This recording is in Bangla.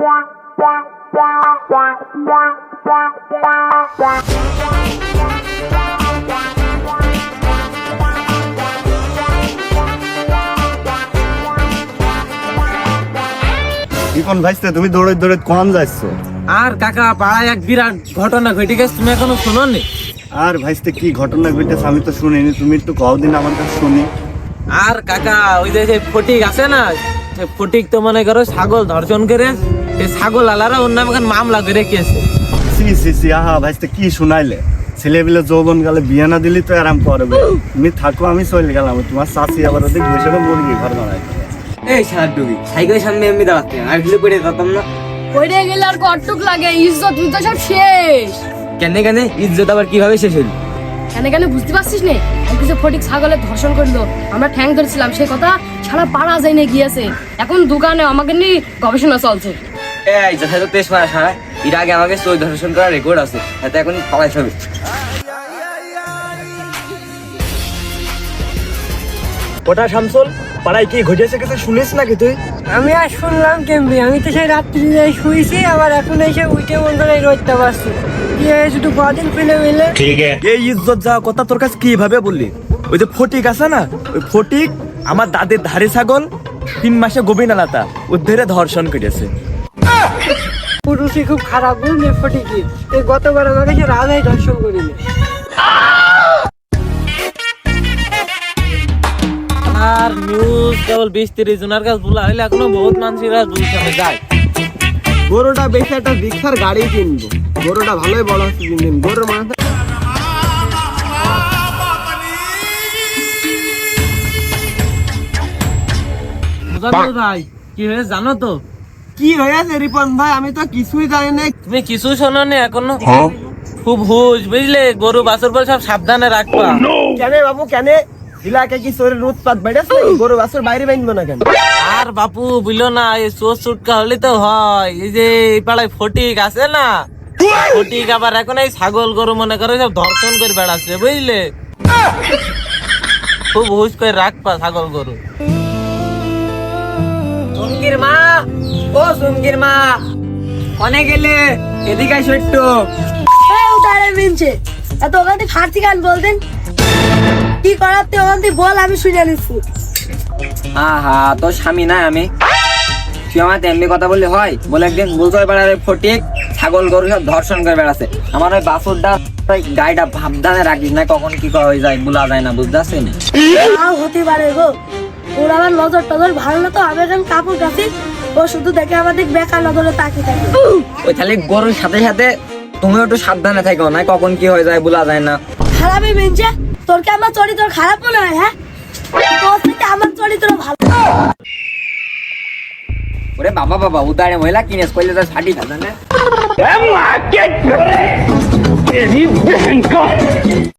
এখন ভাইস্তে তুমি দৌড়ে দৌড়ে কোন যাচ্ছ? আর কাকা পাড়ায় এক বিরাট ঘটনা ঘটে গেছে, তুমি এখনো শোনোনি? আর ভাইস্তে কি ঘটনা ঘটেছে আমি তো শুনিনি, তুমি একটু কদিন আমার কাছে শুনি। আর কাকা ওই যে ফটিক আছে না, সে ফটিক তো মনে করো ছাগল ধর্ষণ করে সেই ছাগল আলারা ওর নামে এখন মামলা করে রেখেছে। সি সি সি, আহা ভাইস্তে কি শুনাইলে? ছেলে বিলে যৌবন গেলে বিয়ে না দিলি তো আরাম করবে। তুমি থাকো, আমি চলে গেলাম। তোমার চাষি আবার ওদিক বসে মুরগি ঘর বানাই। এই সারডুবি সাইকেলের সামনে এমনি দাঁড়াতে আর গেলে পড়ে যেতাম না। পড়ে গেলে আর কটুক লাগে, ইজ্জত তো সব শেষ। কেন কেন ইজ্জত আবার কিভাবে শেষ হইল? কেন বুঝতে পারছিস না? কিছু ফটিক ছাগলের ধর্ষণ করলো, আমরা ঠ্যাং ধরেছিলাম, সে কথা সারা পাড়া যাইনে গিয়েছে। এখন দোকানে আমাকে নিয়ে গবেষণা চলছে। এই যথাযথ পেশ মারা সারা এর আগে আমাকে চোখ ধর্ষণ করার রেকর্ড আছে, তাতে এখন পালাই হবে। ওটা শামসুল, পাড়ায় কি ঘটেছে কিছু শুনিস নাকি তুই? আমি আর শুনলাম কেমনি, আমি তো সেই রাত্রি শুয়েছি, আবার এখন এসে উঠে মন করে রোদটা পারছি। কি শুধু কদিন ফেলে মিলে এই ইজ্জত যাওয়া কথা তোর কাছে কিভাবে বললি? ওই যে ফটিক আছে না, ওই ফটিক আমার দাদের ধারে ছাগল 3 মাসে গভীর নালাতা উদ্ধরে ধর্ষণ করেছে। পুরুষই খুব খারাপ বুঝলি ফটিকি, এই গতবার আমাকে সে রাজাই ধর্ষণ করিনি। আর নিউজ কেবল 20-30 জনের কাছে বলা হইলে এখনো বহুত মানুষেরা বুঝতে যায়। গরুটা বেশি একটা রিক্সার গাড়ি কিনবো, গরুটা ভালোই বড় হচ্ছে দিন দিন। গরুর মাংস ভাই কি হয়েছে জানো তো? কি হয়েছে রিপন ভাই? আমি তো কিছুই জানি না। তুমি কিছু শোনোনি এখনো? খুব হুশ বুঝলে, গরু বাছুর বল সব সাবধানে রাখবা। কেন বাবু কেন? ইলাকে কি চোরের উৎপাত বেড়েছে? গরু বাছুর বাইরে বাঁধবো না কেন? আর বাপু বুঝলো না, এই চোর চুটকা হলে তো হয়। এই যে এই পাড়ায় ফটিক আছে না, ফটিক আবার এখন এই ছাগল গরু মনে করে সব ধর্ষণ করে বেড়াচ্ছে বুঝলে। খুব হুশ করে রাখবা ছাগল গরু। সুমকির মা, ও সুমকির মা, অনেক গেলে এদিকে সত্য উদারে মিনছে এত ওখান থেকে ফার্সি গান বলতেন কি করাতে, ওখান থেকে বল, আমি শুনে নিচ্ছি। আহা তোর স্বামী না আমি, তুই আমার এমনি কথা বললে হয়? বলে একদিন বলতে পারে ফটিক ছাগল গরু সব ধর্ষণ করে বেড়াচ্ছে। আমার ওই বাছুরটা গাড়িটা ভাবদানে রাখিস না, কখন কি হয়ে যায় বলা যায় না, বুঝতে পারছি না। হতে পারে গো, ওর আবার নজর টজর ভালো না তো, আমি এখন কাপড় কাছি, ও শুধু দেখে আমাদের বেকার নজরে তাকিয়ে থাকে। ওই তাহলে গরুর সাথে সাথে তুমি একটু সাবধানে থাকো না, কখন কি হয়ে যায় বলা যায় না। খারাপই মিনছে, তোর কি আমার চরিত্র খারাপ মনে হয়? হ্যাঁ, তোর থেকে আমার চরিত্র ভালো। ওরে বাবা বাবা, উদারে মহিলা কিনেস করলে তো ফাটি থাকে না।